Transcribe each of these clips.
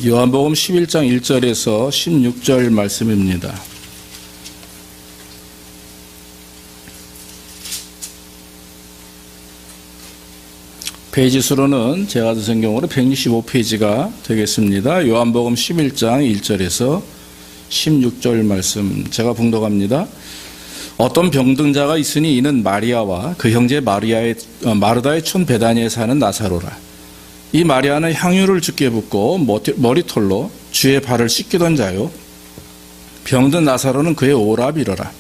요한복음 11장 1절에서 16절 말씀입니다. 페이지 수로는 제가 든 성경으로 165페이지가 되겠습니다. 요한복음 11장 1절에서 16절 말씀 제가 봉독합니다. 어떤 병든자가 있으니 이는 마리아와 그 형제 마르다의 촌 베다니에 사는 나사로라. 이 마리아는 향유를 주께 붓고 머리털로 주의 발을 씻기던 자요, 병든 나사로는 그의 오라비러라.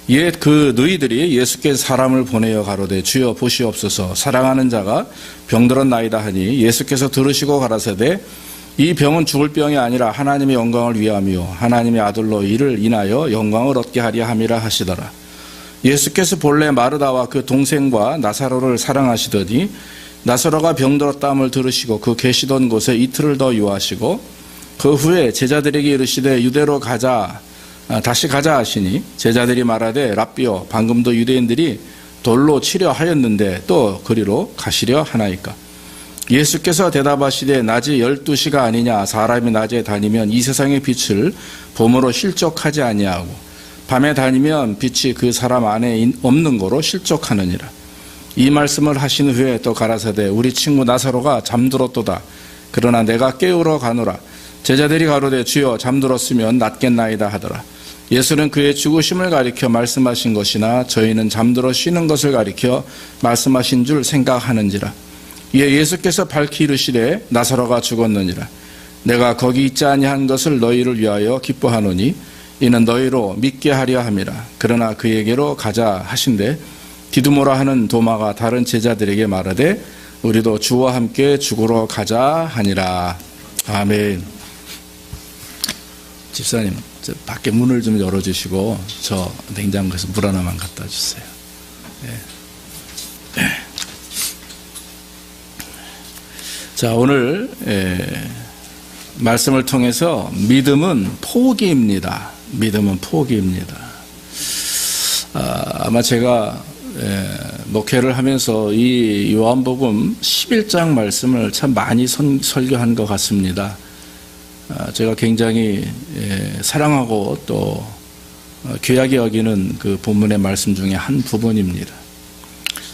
이에 그 너희들이 예수께서 사람을 보내어 가로되 주여 보시옵소서, 사랑하는 자가 병들었나이다 하니 예수께서 들으시고 가라사대 이 병은 죽을 병이 아니라 하나님의 영광을 위함이요 하나님의 아들로 이를 인하여 영광을 얻게 하려 함이라 하시더라. 예수께서 본래 마르다와 그 동생과 나사로를 사랑하시더니 나사로가 병들었다함을 들으시고 그 계시던 곳에 이틀을 더 유하시고 그 후에 제자들에게 이르시되 유대로 다시 가자 하시니 제자들이 말하되 랍비여 방금도 유대인들이 돌로 치려 하였는데 또 그리로 가시려 하나이까. 예수께서 대답하시되 낮이 12시가 아니냐. 사람이 낮에 다니면 이 세상의 빛을 봄으로 실족하지 아니하고 밤에 다니면 빛이 그 사람 안에 없는 거로 실족하느니라. 이 말씀을 하신 후에 또 가라사대 우리 친구 나사로가 잠들었도다. 그러나 내가 깨우러 가노라. 제자들이 가로되 주여 잠들었으면 낫겠나이다 하더라. 예수는 그의 죽으심을 가리켜 말씀하신 것이나 저희는 잠들어 쉬는 것을 가리켜 말씀하신 줄 생각하는지라. 이에 예수께서 밝히 이르시되 나사로가 죽었느니라. 내가 거기 있지 아니한 것을 너희를 위하여 기뻐하노니 이는 너희로 믿게 하려 함이라. 그러나 그에게로 가자 하신대 디두모라 하는 도마가 다른 제자들에게 말하되 우리도 주와 함께 죽으러 가자 하니라. 아멘. 집사님, 저 밖에 문을 좀 열어주시고 저 냉장고에서 물 하나만 갖다 주세요. 네. 자, 오늘 말씀을 통해서 믿음은 포기입니다. 믿음은 포기입니다. 아마 제가 목회를 하면서 이 요한복음 11장 말씀을 참 많이 설교한 것 같습니다. 제가 굉장히 사랑하고 또 귀하게 여기는 그 본문의 말씀 중에 한 부분입니다.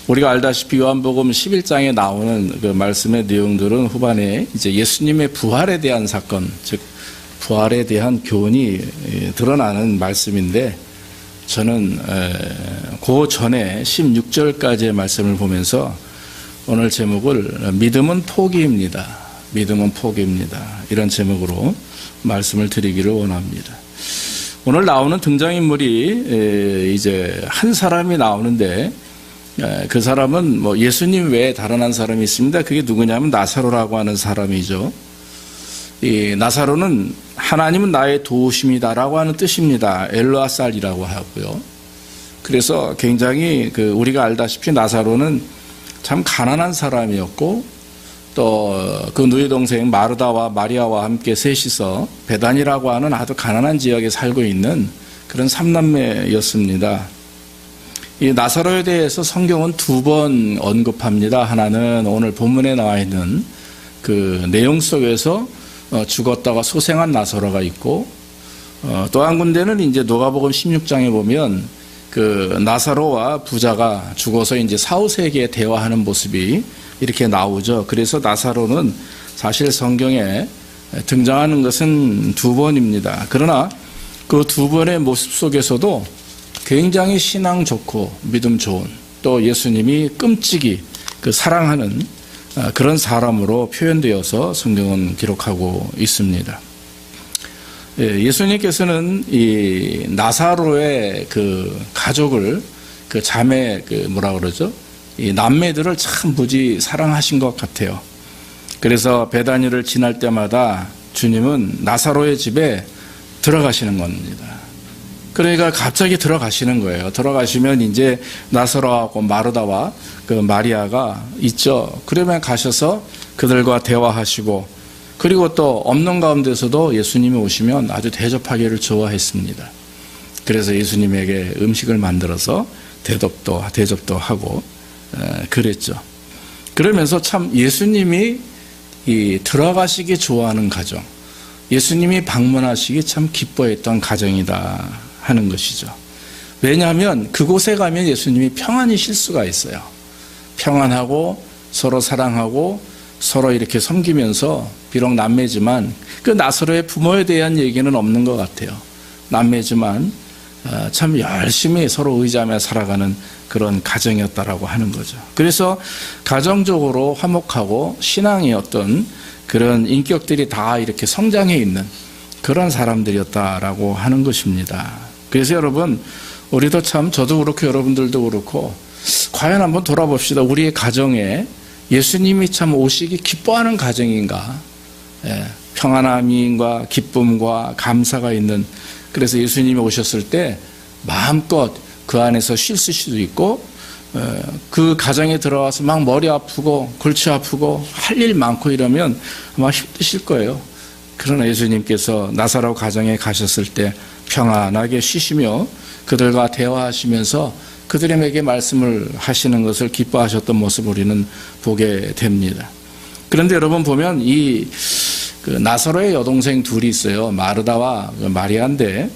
우리가 알다시피 요한복음 11장에 나오는 그 말씀의 내용들은 후반에 이제 예수님의 부활에 대한 사건, 즉 부활에 대한 교훈이 드러나는 말씀인데 저는 그 전에 16절까지의 말씀을 보면서 오늘 제목을 믿음은 포기입니다. 믿음은 포기입니다. 이런 제목으로 말씀을 드리기를 원합니다. 오늘 나오는 등장인물이 이제 한 사람이 나오는데 그 사람은 뭐 예수님 외에 다른 한 사람이 있습니다. 그게 누구냐면 나사로라고 하는 사람이죠. 이 나사로는 하나님은 나의 도우심이다라고 하는 뜻입니다. 엘로아살이라고 하고요. 그래서 굉장히 우리가 알다시피 나사로는 참 가난한 사람이었고 또 그 누이 동생 마르다와 마리아와 함께 셋이서 베단이라고 하는 아주 가난한 지역에 살고 있는 그런 삼남매였습니다. 이 나사로에 대해서 성경은 두 번 언급합니다. 하나는 오늘 본문에 나와 있는 그 내용 속에서 죽었다가 소생한 나사로가 있고 또 한 군데는 이제 누가복음 16장에 보면 그 나사로와 부자가 죽어서 이제 사후세계에 대화하는 모습이 이렇게 나오죠. 그래서 나사로는 사실 성경에 등장하는 것은 두 번입니다. 그러나 그 두 번의 모습 속에서도 굉장히 신앙 좋고 믿음 좋은 또 예수님이 끔찍이 사랑하는 그런 사람으로 표현되어서 성경은 기록하고 있습니다. 예수님께서는 이 나사로의 그 가족을 그 자매 이 남매들을 참 무지 사랑하신 것 같아요. 그래서 베다니를 지날 때마다 주님은 나사로의 집에 들어가시는 겁니다. 그러니까 갑자기 들어가시는 거예요. 들어가시면 이제 나사로하고 마르다와 그 마리아가 있죠. 그러면 가셔서 그들과 대화하시고 그리고 또 없는 가운데서도 예수님이 오시면 아주 대접하기를 좋아했습니다. 그래서 예수님에게 음식을 만들어서 대접도 하고 그랬죠. 그러면서 참 예수님이 이 들어가시기 좋아하는 가정, 예수님이 방문하시기 참 기뻐했던 가정이다 하는 것이죠. 왜냐하면 그곳에 가면 예수님이 평안이실 수가 있어요. 평안하고 서로 사랑하고 서로 이렇게 섬기면서 비록 남매지만 그 나사로의 부모에 대한 얘기는 없는 것 같아요. 남매지만 참 열심히 서로 의지하며 살아가는 그런 가정이었다라고 하는 거죠. 그래서 가정적으로 화목하고 신앙의 어떤 그런 인격들이 다 이렇게 성장해 있는 그런 사람들이었다라고 하는 것입니다. 그래서 여러분, 우리도 참, 저도 그렇고 여러분들도 그렇고 과연 한번 돌아봅시다. 우리의 가정에 예수님이 참 오시기 기뻐하는 가정인가? 평안함과 기쁨과 감사가 있는, 그래서 예수님이 오셨을 때 마음껏 그 안에서 쉴 수도 있고, 그 가정에 들어와서 막 머리 아프고 골치 아프고 할 일 많고 이러면 아마 힘드실 거예요. 그러나 예수님께서 나사로 가정에 가셨을 때 평안하게 쉬시며 그들과 대화하시면서 그들에게 말씀을 하시는 것을 기뻐하셨던 모습을 우리는 보게 됩니다. 그런데 여러분 보면 이 나사로의 여동생 둘이 있어요. 마르다와 마리아인데,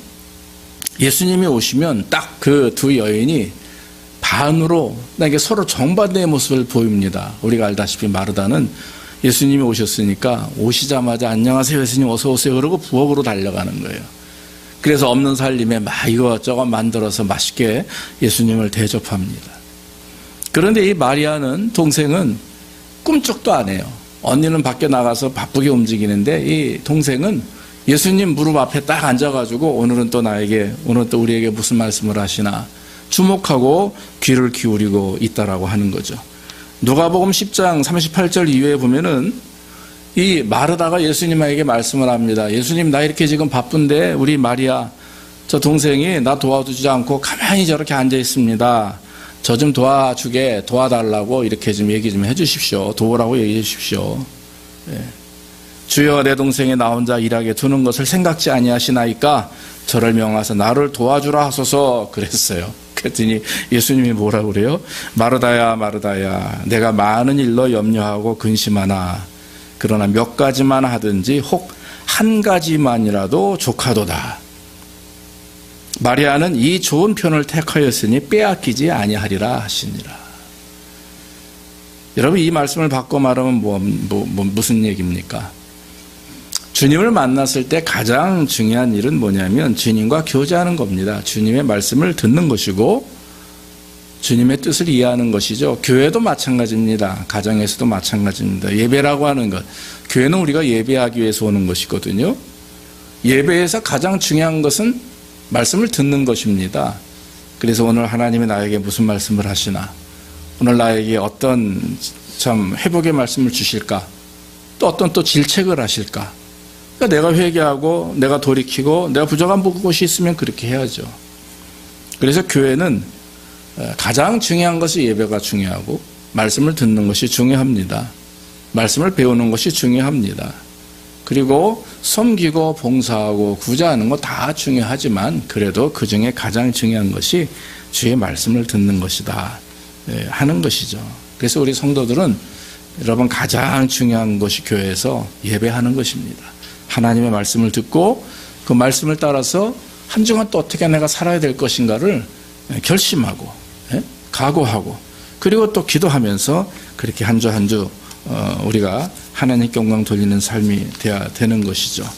예수님이 오시면 딱 그 두 여인이 반으로 이게 서로 정반대의 모습을 보입니다. 우리가 알다시피 마르다는 예수님이 오셨으니까 오시자마자 안녕하세요 예수님 어서 오세요 그러고 부엌으로 달려가는 거예요. 그래서 없는 살림에 막 이것저것 만들어서 맛있게 예수님을 대접합니다. 그런데 이 마리아는, 동생은 꿈쩍도 안 해요. 언니는 밖에 나가서 바쁘게 움직이는데 이 동생은 예수님 무릎 앞에 딱 앉아가지고 오늘은 또 우리에게 무슨 말씀을 하시나 주목하고 귀를 기울이고 있다라고 하는 거죠. 누가복음 10장 38절 이후에 보면은 이 마르다가 예수님에게 말씀을 합니다. 예수님, 나 이렇게 지금 바쁜데 우리 마리아 저 동생이 나 도와주지 않고 가만히 저렇게 앉아 있습니다. 저 좀 도와달라고 이렇게 좀 얘기 좀 해주십시오. 도우라고 얘기해 주십시오. 주여, 내 동생이 나 혼자 일하게 두는 것을 생각지 아니하시나이까 저를 명하사 나를 도와주라 하소서 그랬어요. 그랬더니 예수님이 뭐라 그래요? 마르다야 마르다야, 내가 많은 일로 염려하고 근심하나 그러나 몇 가지만 하든지 혹 한 가지만이라도 족하도다. 마리아는 이 좋은 편을 택하였으니 빼앗기지 아니하리라 하시니라. 여러분, 이 말씀을 바꿔 말하면 무슨 얘기입니까? 주님을 만났을 때 가장 중요한 일은 뭐냐면 주님과 교제하는 겁니다. 주님의 말씀을 듣는 것이고 주님의 뜻을 이해하는 것이죠. 교회도 마찬가지입니다. 가정에서도 마찬가지입니다. 예배라고 하는 것, 교회는 우리가 예배하기 위해서 오는 것이거든요. 예배에서 가장 중요한 것은 말씀을 듣는 것입니다. 그래서 오늘 하나님이 나에게 무슨 말씀을 하시나, 오늘 나에게 어떤 참 회복의 말씀을 주실까, 또 어떤 또 질책을 하실까. 그러니까 내가 회개하고 내가 돌이키고 내가 부족한 곳이 있으면 그렇게 해야죠. 그래서 교회는 가장 중요한 것이 예배가 중요하고 말씀을 듣는 것이 중요합니다. 말씀을 배우는 것이 중요합니다. 그리고 섬기고 봉사하고 구제하는 거 다 중요하지만 그래도 그 중에 가장 중요한 것이 주의 말씀을 듣는 것이다 하는 것이죠. 그래서 우리 성도들은 여러분 가장 중요한 것이 교회에서 예배하는 것입니다. 하나님의 말씀을 듣고 그 말씀을 따라서 한 주간 또 어떻게 내가 살아야 될 것인가를 결심하고 각오하고 그리고 또 기도하면서 그렇게 한 주 한 주 우리가 하나님께 영광 돌리는 삶이 되어야 되는 것이죠.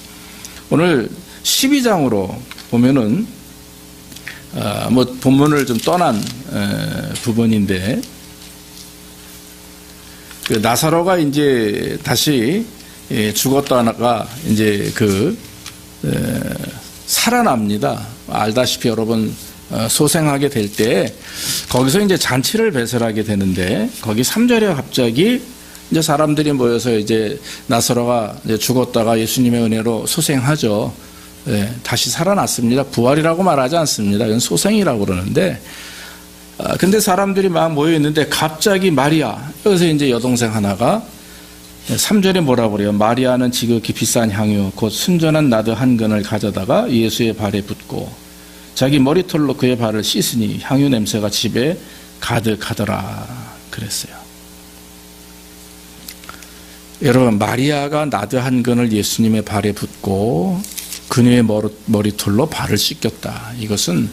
오늘 12장으로 보면은 본문을 좀 떠난 부분인데, 그 나사로가 이제 다시 죽었다가 이제 살아납니다. 알다시피 여러분 소생하게 될 때 거기서 이제 잔치를 배설하게 되는데, 거기 3절에 갑자기 이제 사람들이 모여서 이제 나사로가 이제 죽었다가 예수님의 은혜로 소생하죠. 다시 살아났습니다. 부활이라고 말하지 않습니다. 이건 소생이라고 그러는데, 근데 사람들이 막 모여 있는데 갑자기 마리아, 여기서 이제 여동생 하나가 3절에 뭐라고 그래요? 마리아는 지극히 비싼 향유 곧 순전한 나드 한 근을 가져다가 예수의 발에 붓고 자기 머리털로 그의 발을 씻으니 향유 냄새가 집에 가득하더라 그랬어요. 여러분, 마리아가 나드 한 근을 예수님의 발에 붓고 그녀의 머리털로 발을 씻겼다. 이것은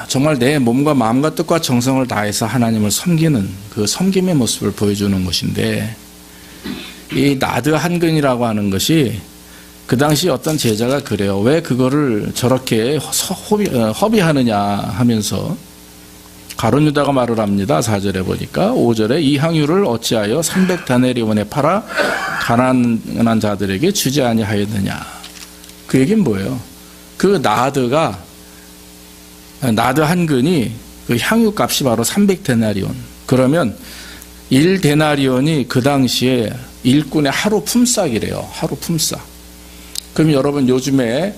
정말 내 몸과 마음과 뜻과 정성을 다해서 하나님을 섬기는 그 섬김의 모습을 보여주는 것인데, 이 나드 한 근이라고 하는 것이 그 당시 어떤 제자가 그래요. 왜 그거를 저렇게 허비하느냐 하면서 가룟 유다가 말을 합니다. 4절에 보니까 5절에 이 향유를 어찌하여 300다네리온에 팔아 가난한 자들에게 주지 아니하였느냐. 그 얘기는 뭐예요? 그 나드 한 근이 그 향유 값이 바로 300데나리온. 그러면 1데나리온이 그 당시에 일꾼의 하루 품삯이래요. 하루 품삯. 그럼 여러분, 요즘에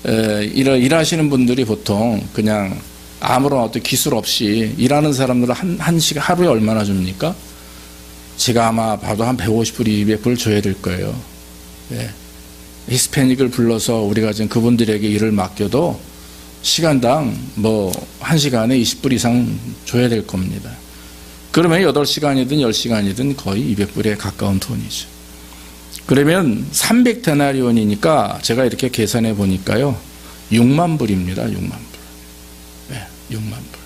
일하시는 분들이 보통 그냥 아무런 어떤 기술 없이 일하는 사람들은 한 시간 하루에 얼마나 줍니까? 제가 아마 봐도 한 150불, 200불 줘야 될 거예요. 예. 히스패닉을 불러서 우리가 지금 그분들에게 일을 맡겨도 시간당 한 시간에 20불 이상 줘야 될 겁니다. 그러면 8시간이든 10시간이든 거의 200불에 가까운 돈이죠. 그러면 300데나리온이니까 제가 이렇게 계산해 보니까요, 6만 불입니다. 6만 불. 네, 6만 불.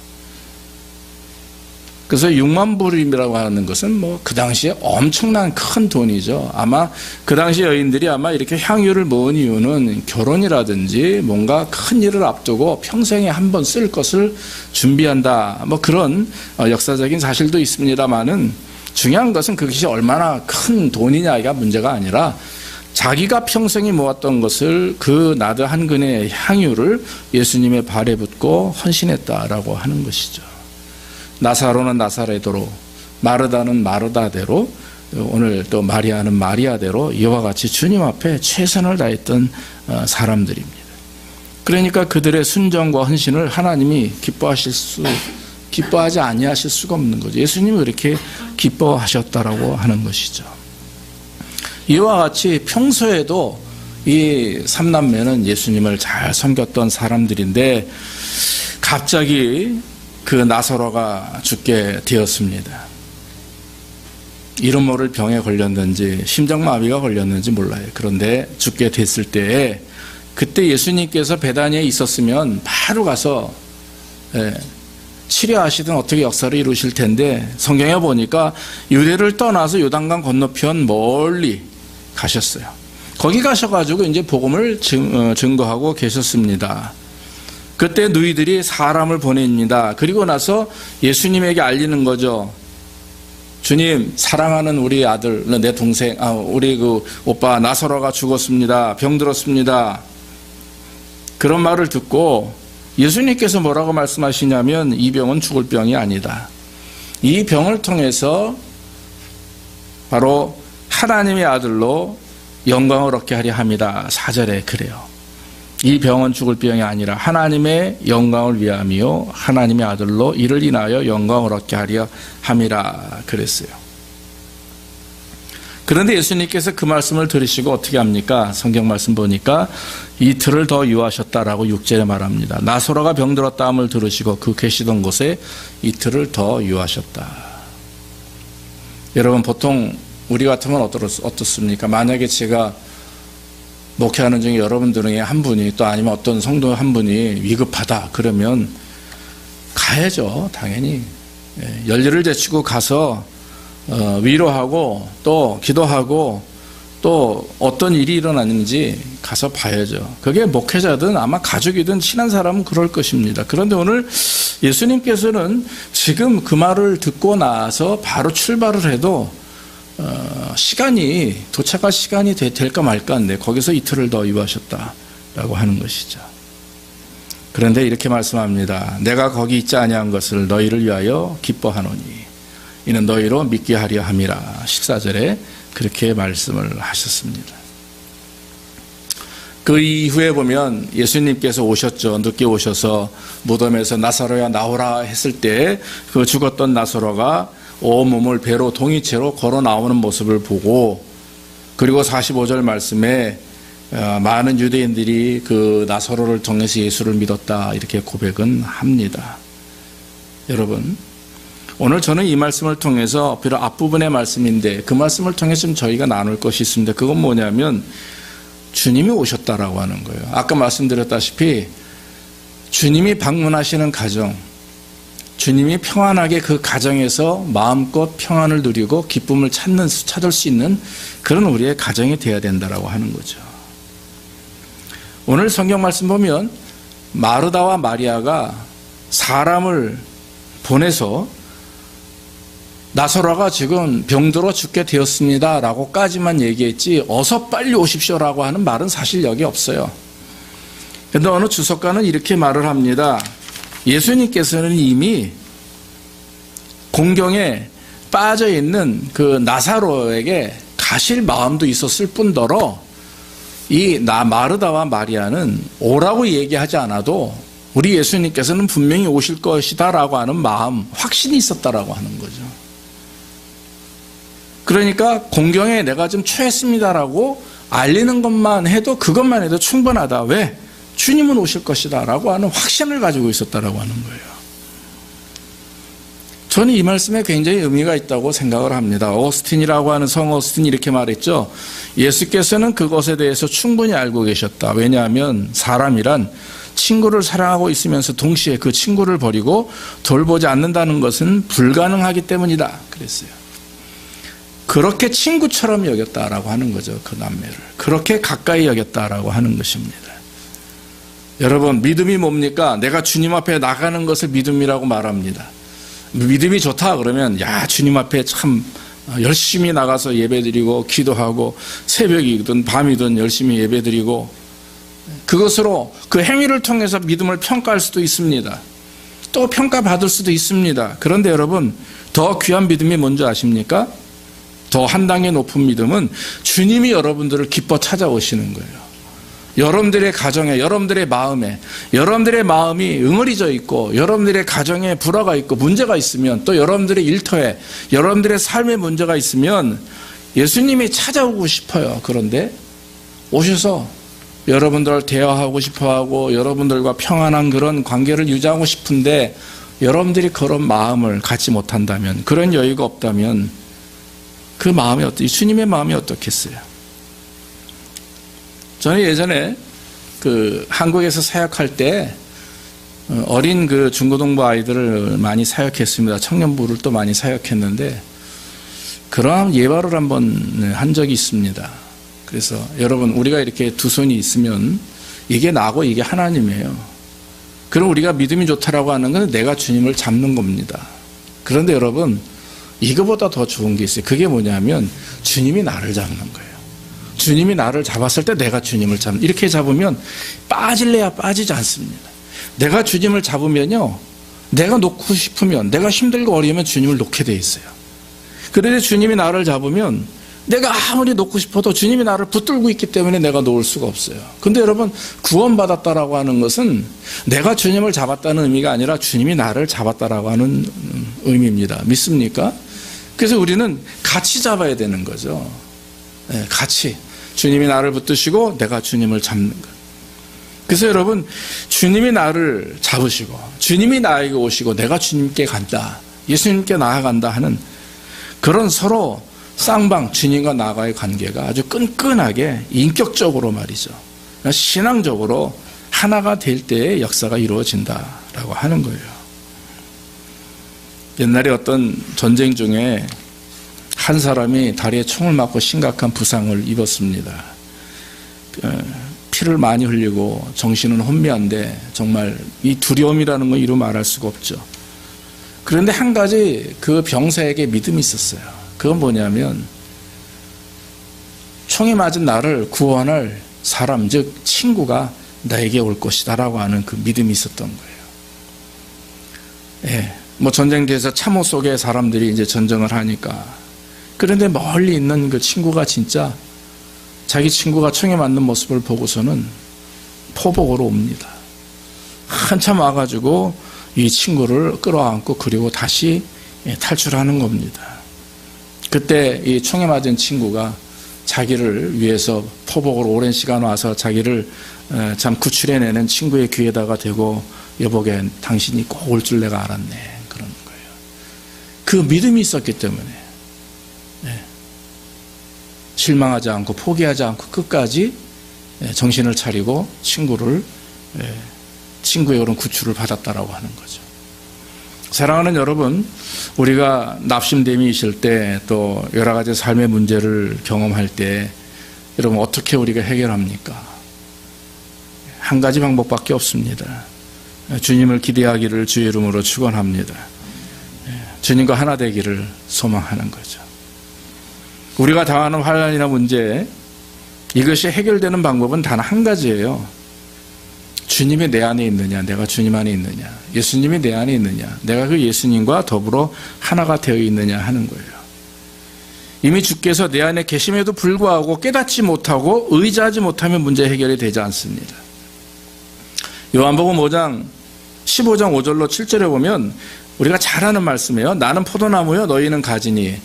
그래서 6만 불이라고 하는 것은 그 당시에 엄청난 큰 돈이죠. 아마 그 당시 여인들이 아마 이렇게 향유를 모은 이유는 결혼이라든지 뭔가 큰 일을 앞두고 평생에 한 번 쓸 것을 준비한다. 그런 역사적인 사실도 있습니다만은, 중요한 것은 그것이 얼마나 큰 돈이냐가 문제가 아니라 자기가 평생에 모았던 것을 그 나드 한 근의 향유를 예수님의 발에 붓고 헌신했다라고 하는 것이죠. 나사로는 나사렛대로, 마르다는 마르다대로, 오늘 또 마리아는 마리아대로 이와 같이 주님 앞에 최선을 다했던 사람들입니다. 그러니까 그들의 순종과 헌신을 하나님이 기뻐하지 아니하실 수가 없는 거죠. 예수님이 이렇게 기뻐하셨다라고 하는 것이죠. 이와 같이 평소에도 이 삼남매는 예수님을 잘 섬겼던 사람들인데, 갑자기 그 나사로가 죽게 되었습니다. 이름 모를 병에 걸렸는지 심장마비가 걸렸는지 몰라요. 그런데 죽게 됐을 때에, 그때 예수님께서 베다니에 있었으면 바로 가서 치료하시든 어떻게 역사를 이루실 텐데, 성경에 보니까 유대를 떠나서 요단강 건너편 멀리 가셨어요. 거기 가셔가지고 이제 복음을 증거하고 계셨습니다. 그때 누이들이 사람을 보냅니다. 그리고 나서 예수님에게 알리는 거죠. 주님, 사랑하는 우리 아들, 내 동생, 우리 그 오빠 나사로가 죽었습니다. 병들었습니다. 그런 말을 듣고 예수님께서 뭐라고 말씀하시냐면, 이 병은 죽을 병이 아니다. 이 병을 통해서 바로 하나님의 아들로 영광을 얻게 하려 합니다. 4절에 그래요. 이 병은 죽을 병이 아니라 하나님의 영광을 위함이요 하나님의 아들로 이를 인하여 영광을 얻게 하려 함이라 그랬어요. 그런데 예수님께서 그 말씀을 들으시고 어떻게 합니까? 성경 말씀 보니까 이틀을 더 유하셨다라고 6절에 말합니다. 나사로가 병들었다 함을 들으시고 그 계시던 곳에 이틀을 더 유하셨다. 여러분, 보통 우리 같으면 어떻습니까? 만약에 제가 목회하는 중에 여러분들 중에 한 분이, 또 아니면 어떤 성도 한 분이 위급하다 그러면 가야죠. 당연히. 열일을 제치고 가서 위로하고 또 기도하고 또 어떤 일이 일어났는지 가서 봐야죠. 그게 목회자든 아마 가족이든 친한 사람은 그럴 것입니다. 그런데 오늘 예수님께서는 지금 그 말을 듣고 나서 바로 출발을 해도 도착할 시간이 될까 말까 한데 거기서 이틀을 더 유하셨다라고 하는 것이죠. 그런데 이렇게 말씀합니다. 내가 거기 있지 아니한 것을 너희를 위하여 기뻐하노니 이는 너희로 믿게 하려 함이라. 14절에 그렇게 말씀을 하셨습니다. 그 이후에 보면 예수님께서 오셨죠. 늦게 오셔서 무덤에서 나사로야 나오라 했을 때 그 죽었던 나사로가 온몸을 배로 동이채로 걸어 나오는 모습을 보고, 그리고 45절 말씀에 많은 유대인들이 그 나사로를 통해서 예수를 믿었다 이렇게 고백은 합니다. 여러분, 오늘 저는 이 말씀을 통해서 비록 앞부분의 말씀인데 그 말씀을 통해서 좀 저희가 나눌 것이 있습니다. 그건 뭐냐면 주님이 오셨다라고 하는 거예요. 아까 말씀드렸다시피 주님이 방문하시는 가정, 주님이 평안하게 그 가정에서 마음껏 평안을 누리고 기쁨을 찾을 수 있는 그런 우리의 가정이 되어야 된다라고 하는 거죠. 오늘 성경 말씀 보면 마르다와 마리아가 사람을 보내서 나사로가 지금 병들어 죽게 되었습니다 라고까지만 얘기했지 어서 빨리 오십시오라고 하는 말은 사실 여기 없어요. 그런데 어느 주석가는 이렇게 말을 합니다. 예수님께서는 이미 공경에 빠져있는 그 나사로에게 가실 마음도 있었을 뿐더러 이 마르다와 마리아는 오라고 얘기하지 않아도 우리 예수님께서는 분명히 오실 것이다 라고 하는 마음, 확신이 있었다라고 하는 거죠. 그러니까 공경에 내가 좀 처했습니다라고 알리는 것만 해도 그것만 해도 충분하다. 왜? 주님은 오실 것이다 라고 하는 확신을 가지고 있었다라고 하는 거예요. 저는 이 말씀에 굉장히 의미가 있다고 생각을 합니다. 오스틴이라고 하는 성 오스틴이 이렇게 말했죠. 예수께서는 그것에 대해서 충분히 알고 계셨다. 왜냐하면 사람이란 친구를 사랑하고 있으면서 동시에 그 친구를 버리고 돌보지 않는다는 것은 불가능하기 때문이다. 그랬어요. 그렇게 친구처럼 여겼다라고 하는 거죠. 그 남매를. 그렇게 가까이 여겼다라고 하는 것입니다. 여러분, 믿음이 뭡니까? 내가 주님 앞에 나가는 것을 믿음이라고 말합니다. 믿음이 좋다 그러면 야, 주님 앞에 참 열심히 나가서 예배드리고 기도하고 새벽이든 밤이든 열심히 예배드리고 그것으로 그 행위를 통해서 믿음을 평가할 수도 있습니다. 또 평가받을 수도 있습니다. 그런데 여러분, 더 귀한 믿음이 뭔지 아십니까? 더 한 단계 높은 믿음은 주님이 여러분들을 기뻐 찾아오시는 거예요. 여러분들의 가정에, 여러분들의 마음이 응어리져 있고 여러분들의 가정에 불화가 있고 문제가 있으면 또 여러분들의 일터에 여러분들의 삶에 문제가 있으면 예수님이 찾아오고 싶어요. 그런데 오셔서 여러분들을 대화하고 싶어하고 여러분들과 평안한 그런 관계를 유지하고 싶은데 여러분들이 그런 마음을 갖지 못한다면, 그런 여유가 없다면 그 마음이 주님의 마음이 어떻겠어요? 저는 예전에 한국에서 사역할 때 어린 중고등부 아이들을 많이 사역했습니다. 청년부를 또 많이 사역했는데 그러한 예발을 한번 한 적이 있습니다. 그래서 여러분, 우리가 이렇게 두 손이 있으면 이게 나고 이게 하나님이에요. 그럼 우리가 믿음이 좋다라고 하는 건 내가 주님을 잡는 겁니다. 그런데 여러분, 이거보다 더 좋은 게 있어요. 그게 뭐냐면 주님이 나를 잡는 거예요. 주님이 나를 잡았을 때 내가 주님을 잡는, 이렇게 잡으면 빠질래야 빠지지 않습니다. 내가 주님을 잡으면요, 내가 놓고 싶으면, 내가 힘들고 어려우면 주님을 놓게 돼 있어요. 그런데 주님이 나를 잡으면 내가 아무리 놓고 싶어도 주님이 나를 붙들고 있기 때문에 내가 놓을 수가 없어요. 근데 여러분, 구원받았다라고 하는 것은 내가 주님을 잡았다는 의미가 아니라 주님이 나를 잡았다라고 하는 의미입니다. 믿습니까? 그래서 우리는 같이 잡아야 되는 거죠. 네, 같이. 주님이 나를 붙드시고 내가 주님을 잡는 것. 그래서 여러분, 주님이 나를 잡으시고 주님이 나에게 오시고 내가 주님께 간다, 예수님께 나아간다 하는 그런 서로 쌍방, 주님과 나와의 관계가 아주 끈끈하게 인격적으로 말이죠, 신앙적으로 하나가 될 때의 역사가 이루어진다라고 하는 거예요. 옛날에 어떤 전쟁 중에 한 사람이 다리에 총을 맞고 심각한 부상을 입었습니다. 피를 많이 흘리고 정신은 혼미한데 정말 이 두려움이라는 건 이루 말할 수가 없죠. 그런데 한 가지 그 병사에게 믿음이 있었어요. 그건 뭐냐면 총에 맞은 나를 구원할 사람, 즉 친구가 나에게 올 것이다 라고 하는 그 믿음이 있었던 거예요. 예, 뭐 전쟁터에서 참호 속에 사람들이 이제 전쟁을 하니까, 그런데 멀리 있는 그 친구가 진짜 자기 친구가 총에 맞는 모습을 보고서는 포복으로 옵니다. 한참 와가지고 이 친구를 끌어안고 그리고 다시 탈출하는 겁니다. 그때 이 총에 맞은 친구가 자기를 위해서 포복으로 오랜 시간 와서 자기를 참 구출해내는 친구의 귀에다가 대고, 여보게 당신이 꼭 올 줄 내가 알았네, 그런 거예요. 그 믿음이 있었기 때문에 실망하지 않고 포기하지 않고 끝까지 정신을 차리고 친구의 그런 구출을 받았다라고 하는 거죠. 사랑하는 여러분, 우리가 납심됨이 있을 때 또 여러 가지 삶의 문제를 경험할 때 여러분 어떻게 우리가 해결합니까? 한 가지 방법밖에 없습니다. 주님을 기대하기를 주의 이름으로 축원합니다. 주님과 하나 되기를 소망하는 거죠. 우리가 당하는 환난이나 문제, 이것이 해결되는 방법은 단 한 가지예요. 주님이 내 안에 있느냐, 내가 주님 안에 있느냐, 예수님이 내 안에 있느냐, 내가 그 예수님과 더불어 하나가 되어 있느냐 하는 거예요. 이미 주께서 내 안에 계심에도 불구하고 깨닫지 못하고 의지하지 못하면 문제 해결이 되지 않습니다. 요한복음 5장 15장 5절로 7절에 보면 우리가 잘 아는 말씀이에요. 나는 포도나무요 너희는 가지니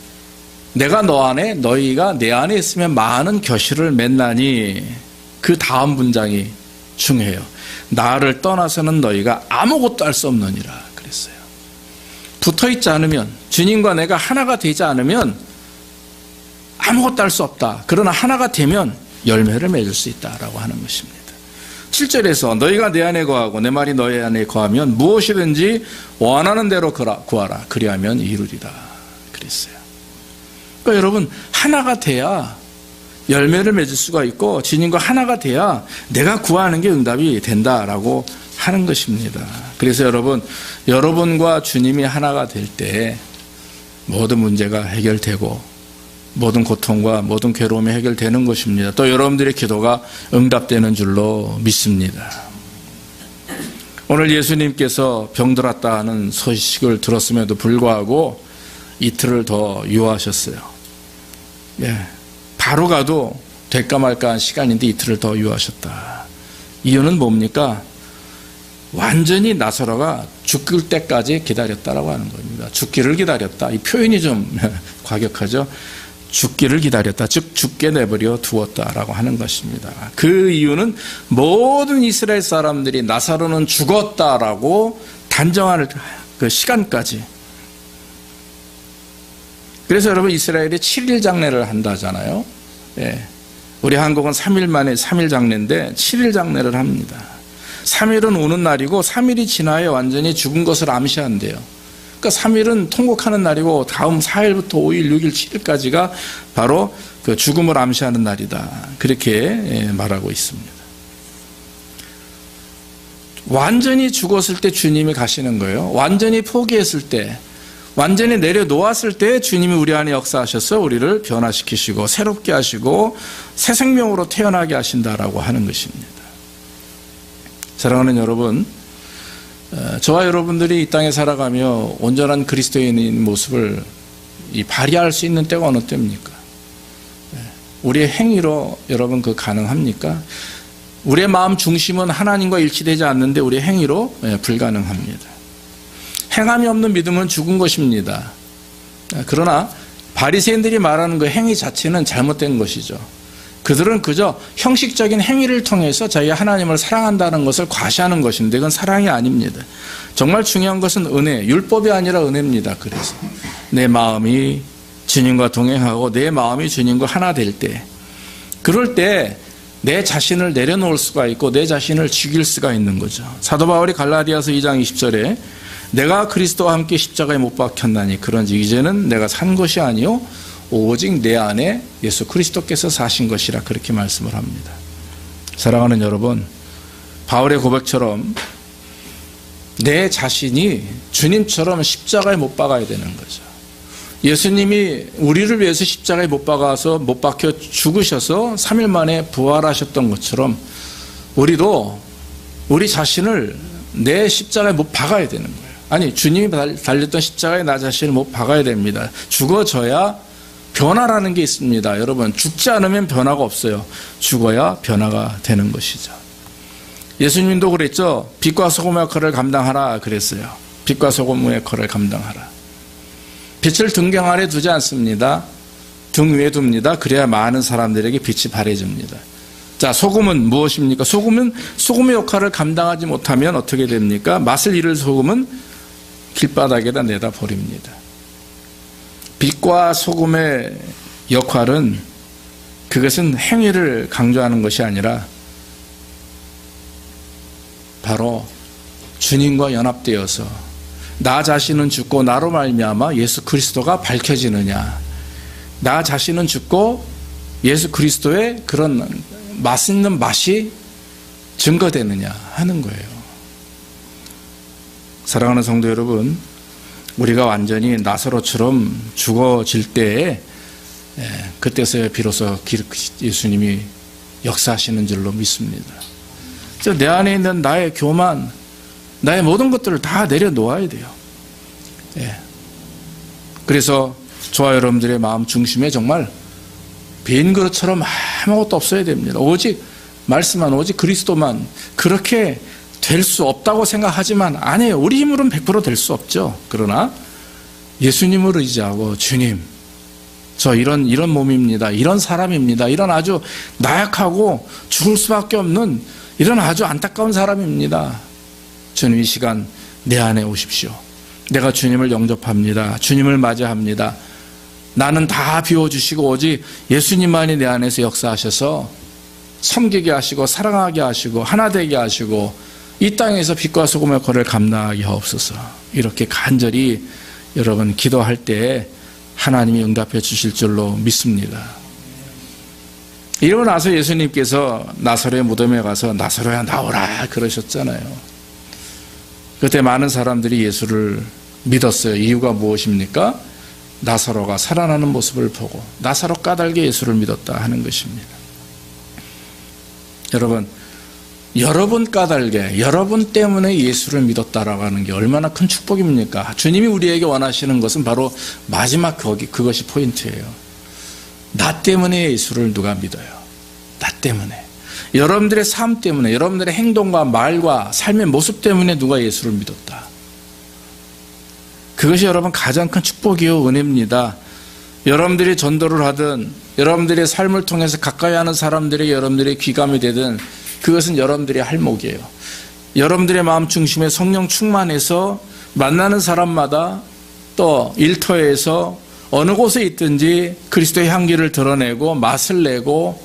내가 너 안에 너희가 내 안에 있으면 많은 결실을 맺나니, 그 다음 문장이 중요해요. 나를 떠나서는 너희가 아무것도 할 수 없느니라 그랬어요. 붙어있지 않으면, 주님과 내가 하나가 되지 않으면 아무것도 할 수 없다. 그러나 하나가 되면 열매를 맺을 수 있다라고 하는 것입니다. 7절에서 너희가 내 안에 거하고 내 말이 너희 안에 거하면 무엇이든지 원하는 대로 구하라. 그리하면 이루리라 그랬어요. 그러니까 여러분, 하나가 돼야 열매를 맺을 수가 있고 주님과 하나가 돼야 내가 구하는 게 응답이 된다라고 하는 것입니다. 그래서 여러분과 주님이 하나가 될 때 모든 문제가 해결되고 모든 고통과 모든 괴로움이 해결되는 것입니다. 또 여러분들의 기도가 응답되는 줄로 믿습니다. 오늘 예수님께서 병들었다 하는 소식을 들었음에도 불구하고 이틀을 더 유하셨어요. 바로 가도 될까 말까 한 시간인데 이틀을 더 유하셨다. 이유는 뭡니까? 완전히 나사로가 죽을 때까지 기다렸다라고 하는 겁니다. 죽기를 기다렸다. 이 표현이 좀 과격하죠. 죽기를 기다렸다. 즉 죽게 내버려 두었다라고 하는 것입니다. 그 이유는 모든 이스라엘 사람들이 나사로는 죽었다라고 단정할 그 시간까지. 그래서 여러분, 이스라엘이 7일 장례를 한다잖아요. 우리 한국은 3일 만에 3일 장례인데 7일 장례를 합니다. 3일은 우는 날이고 3일이 지나야 완전히 죽은 것을 암시한대요. 그러니까 3일은 통곡하는 날이고 다음 4일부터 5일, 6일, 7일까지가 바로 그 죽음을 암시하는 날이다. 그렇게 말하고 있습니다. 완전히 죽었을 때 주님이 가시는 거예요. 완전히 포기했을 때, 완전히 내려놓았을 때 주님이 우리 안에 역사하셔서 우리를 변화시키시고 새롭게 하시고 새 생명으로 태어나게 하신다라고 하는 것입니다. 사랑하는 여러분, 저와 여러분들이 이 땅에 살아가며 온전한 그리스도인인 모습을 발휘할 수 있는 때가 어느 때입니까? 우리의 행위로 여러분 그 가능합니까? 우리의 마음 중심은 하나님과 일치되지 않는데 우리의 행위로 불가능합니다. 행함이 없는 믿음은 죽은 것입니다. 그러나 바리새인들이 말하는 그 행위 자체는 잘못된 것이죠. 그들은 그저 형식적인 행위를 통해서 자기가 하나님을 사랑한다는 것을 과시하는 것인데 그건 사랑이 아닙니다. 정말 중요한 것은 은혜, 율법이 아니라 은혜입니다. 그래서 내 마음이 주님과 동행하고 내 마음이 주님과 하나 될 때, 그럴 때 내 자신을 내려놓을 수가 있고 내 자신을 죽일 수가 있는 거죠. 사도 바울이 갈라디아서 2장 20절에 내가 그리스도와 함께 십자가에 못 박혔나니 그런지 이제는 내가 산 것이 아니요 오직 내 안에 예수 그리스도께서 사신 것이라 그렇게 말씀을 합니다. 사랑하는 여러분, 바울의 고백처럼 내 자신이 주님처럼 십자가에 못 박아야 되는 거죠. 예수님이 우리를 위해서 십자가에 못 박혀 죽으셔서 3일 만에 부활하셨던 것처럼 우리도 우리 자신을 내 십자가에 못 박아야 되는 거예요. 아니, 주님이 달렸던 십자가에 나 자신을 못 박아야 됩니다. 죽어져야 변화라는 게 있습니다. 여러분, 죽지 않으면 변화가 없어요. 죽어야 변화가 되는 것이죠. 예수님도 그랬죠. 빛과 소금의 역할을 감당하라 그랬어요. 빛과 소금의 역할을 감당하라. 빛을 등경 아래 두지 않습니다. 등 위에 둡니다. 그래야 많은 사람들에게 빛이 발해집니다. 자, 소금은 무엇입니까? 소금은 소금의 역할을 감당하지 못하면 어떻게 됩니까? 맛을 잃을 소금은 길바닥에다 내다 버립니다. 빛과 소금의 역할은 그것은 행위를 강조하는 것이 아니라 바로 주님과 연합되어서 나 자신은 죽고 나로 말미암아 예수 그리스도가 밝혀지느냐, 나 자신은 죽고 예수 그리스도의 그런 맛있는 맛이 증거되느냐 하는 거예요. 사랑하는 성도 여러분, 우리가 완전히 나사로처럼 죽어질 때에 그때서야 비로소 예수님이 역사하시는 줄로 믿습니다. 내 안에 있는 나의 교만, 나의 모든 것들을 다 내려놓아야 돼요. 그래서 저와 여러분들의 마음 중심에 정말 빈 그릇처럼 아무것도 없어야 됩니다. 오직 말씀만, 오직 그리스도만. 그렇게 될 수 없다고 생각하지만 아니에요. 우리 힘으로는 100% 될 수 없죠. 그러나 예수님을 의지하고, 주님, 저 이런 몸입니다. 이런 사람입니다. 이런 아주 나약하고 죽을 수밖에 없는 이런 아주 안타까운 사람입니다. 주님, 이 시간 내 안에 오십시오. 내가 주님을 영접합니다. 주님을 맞이합니다. 나는 다 비워주시고 오직 예수님만이 내 안에서 역사하셔서 섬기게 하시고 사랑하게 하시고 하나 되게 하시고 이 땅에서 빛과 소금의 역할을 감당하게 하옵소서. 이렇게 간절히 여러분 기도할 때 하나님이 응답해 주실 줄로 믿습니다. 이러고 나서 예수님께서 나사로의 무덤에 가서 나사로야 나오라 그러셨잖아요. 그때 많은 사람들이 예수를 믿었어요. 이유가 무엇입니까? 나사로가 살아나는 모습을 보고 나사로 까닭에 예수를 믿었다 하는 것입니다. 여러분 까닭에, 여러분 때문에 예수를 믿었다라고 하는 게 얼마나 큰 축복입니까? 주님이 우리에게 원하시는 것은 바로 마지막 그것이 포인트예요. 나 때문에 예수를 누가 믿어요? 나 때문에. 여러분들의 삶 때문에, 여러분들의 행동과 말과 삶의 모습 때문에 누가 예수를 믿었다. 그것이 여러분 가장 큰 축복이요 은혜입니다. 여러분들이 전도를 하든 여러분들의 삶을 통해서 가까이 하는 사람들에게 여러분들의 귀감이 되든 그것은 여러분들의 할목이에요. 여러분들의 마음 중심에 성령 충만해서 만나는 사람마다 또 일터에서 어느 곳에 있든지 그리스도의 향기를 드러내고 맛을 내고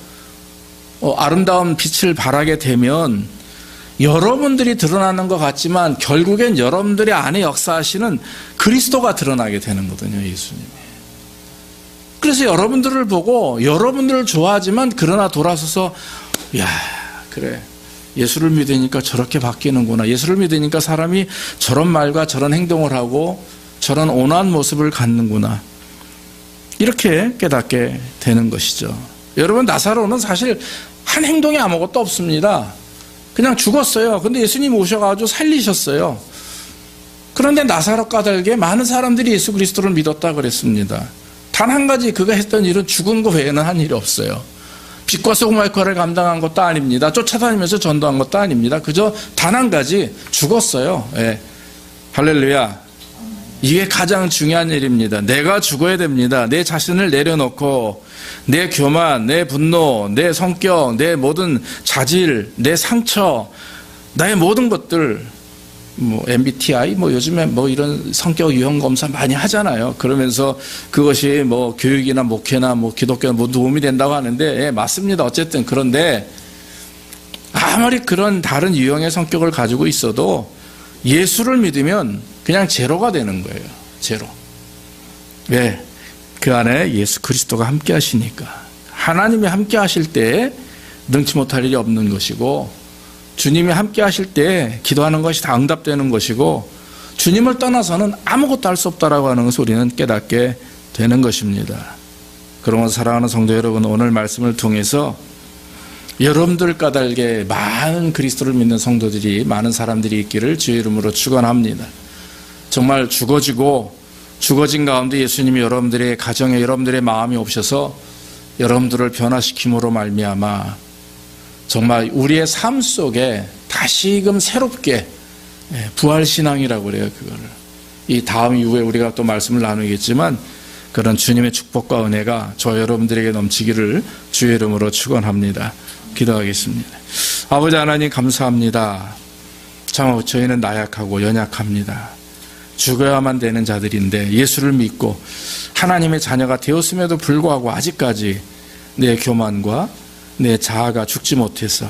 아름다운 빛을 발하게 되면 여러분들이 드러나는 것 같지만 결국엔 여러분들의 안에 역사하시는 그리스도가 드러나게 되는 거거든요. 예수님이. 그래서 여러분들을 보고 여러분들을 좋아하지만 그러나 돌아서서 야 그래 예수를 믿으니까 저렇게 바뀌는구나. 예수를 믿으니까 사람이 저런 말과 저런 행동을 하고 저런 온화한 모습을 갖는구나. 이렇게 깨닫게 되는 것이죠. 여러분 나사로는 사실 한 행동이 아무것도 없습니다. 그냥 죽었어요. 근데 예수님이 오셔가지고 살리셨어요. 그런데 나사로 까닭에 많은 사람들이 예수 그리스도를 믿었다 그랬습니다. 단 한 가지 그가 했던 일은 죽은 거 외에는 한 일이 없어요. 빛과 소금의 역할을 감당한 것도 아닙니다. 쫓아다니면서 전도한 것도 아닙니다. 그저 단 한 가지 죽었어요. 예. 할렐루야. 이게 가장 중요한 일입니다. 내가 죽어야 됩니다. 내 자신을 내려놓고 내 교만, 내 분노, 내 성격, 내 모든 자질, 내 상처, 나의 모든 것들 MBTI 요즘에 이런 성격 유형 검사 많이 하잖아요. 그러면서 그것이 교육이나 목회나 기독교나 도움이 된다고 하는데 예, 맞습니다. 어쨌든 그런데 아무리 그런 다른 유형의 성격을 가지고 있어도 예수를 믿으면 그냥 제로가 되는 거예요. 제로. 왜? 그 안에 예수 그리스도가 함께 하시니까. 하나님이 함께 하실 때 능치 못할 일이 없는 것이고 주님이 함께 하실 때 기도하는 것이 다 응답되는 것이고 주님을 떠나서는 아무것도 할 수 없다라고 하는 것을 우리는 깨닫게 되는 것입니다. 그러므로 사랑하는 성도 여러분, 오늘 말씀을 통해서 여러분들 까닭에 많은 그리스도를 믿는 성도들이 많은 사람들이 있기를 주의 이름으로 축원합니다. 정말 죽어진 가운데 예수님이 여러분들의 가정에 여러분들의 마음에 오셔서 여러분들을 변화시킴으로 말미암아 정말 우리의 삶 속에 다시금 새롭게 부활신앙이라고 그래요. 그거를 이 다음 이후에 우리가 또 말씀을 나누겠지만 그런 주님의 축복과 은혜가 저 여러분들에게 넘치기를 주의 이름으로 축원합니다. 기도하겠습니다. 아버지 하나님 감사합니다. 참 저희는 나약하고 연약합니다. 죽어야만 되는 자들인데 예수를 믿고 하나님의 자녀가 되었음에도 불구하고 아직까지 내 교만과 내 자아가 죽지 못해서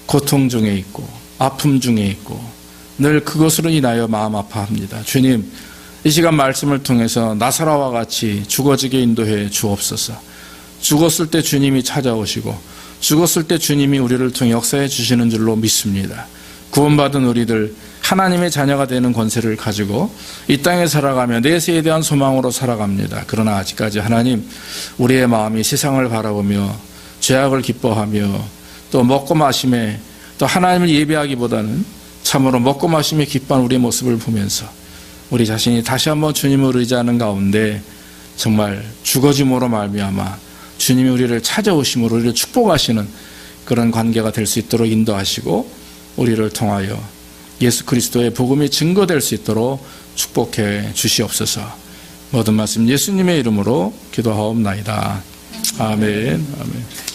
고통 중에 있고 아픔 중에 있고 늘 그것으로 인하여 마음 아파합니다. 주님, 이 시간 말씀을 통해서 나사로와 같이 죽어지게 인도해 주옵소서. 죽었을 때 주님이 찾아오시고 죽었을 때 주님이 우리를 통해 역사해 주시는 줄로 믿습니다. 구원받은 우리들 하나님의 자녀가 되는 권세를 가지고 이 땅에 살아가며 내세에 대한 소망으로 살아갑니다. 그러나 아직까지 하나님, 우리의 마음이 세상을 바라보며 죄악을 기뻐하며 또 먹고 마심에 또 하나님을 예배하기보다는 참으로 먹고 마심에 기뻐하는 우리의 모습을 보면서 우리 자신이 다시 한번 주님을 의지하는 가운데 정말 죽어짐으로 말미암아 주님이 우리를 찾아오심으로 우리를 축복하시는 그런 관계가 될 수 있도록 인도하시고 우리를 통하여 예수 그리스도의 복음이 증거될 수 있도록 축복해 주시옵소서. 모든 말씀 예수님의 이름으로 기도하옵나이다. 아멘. 아멘.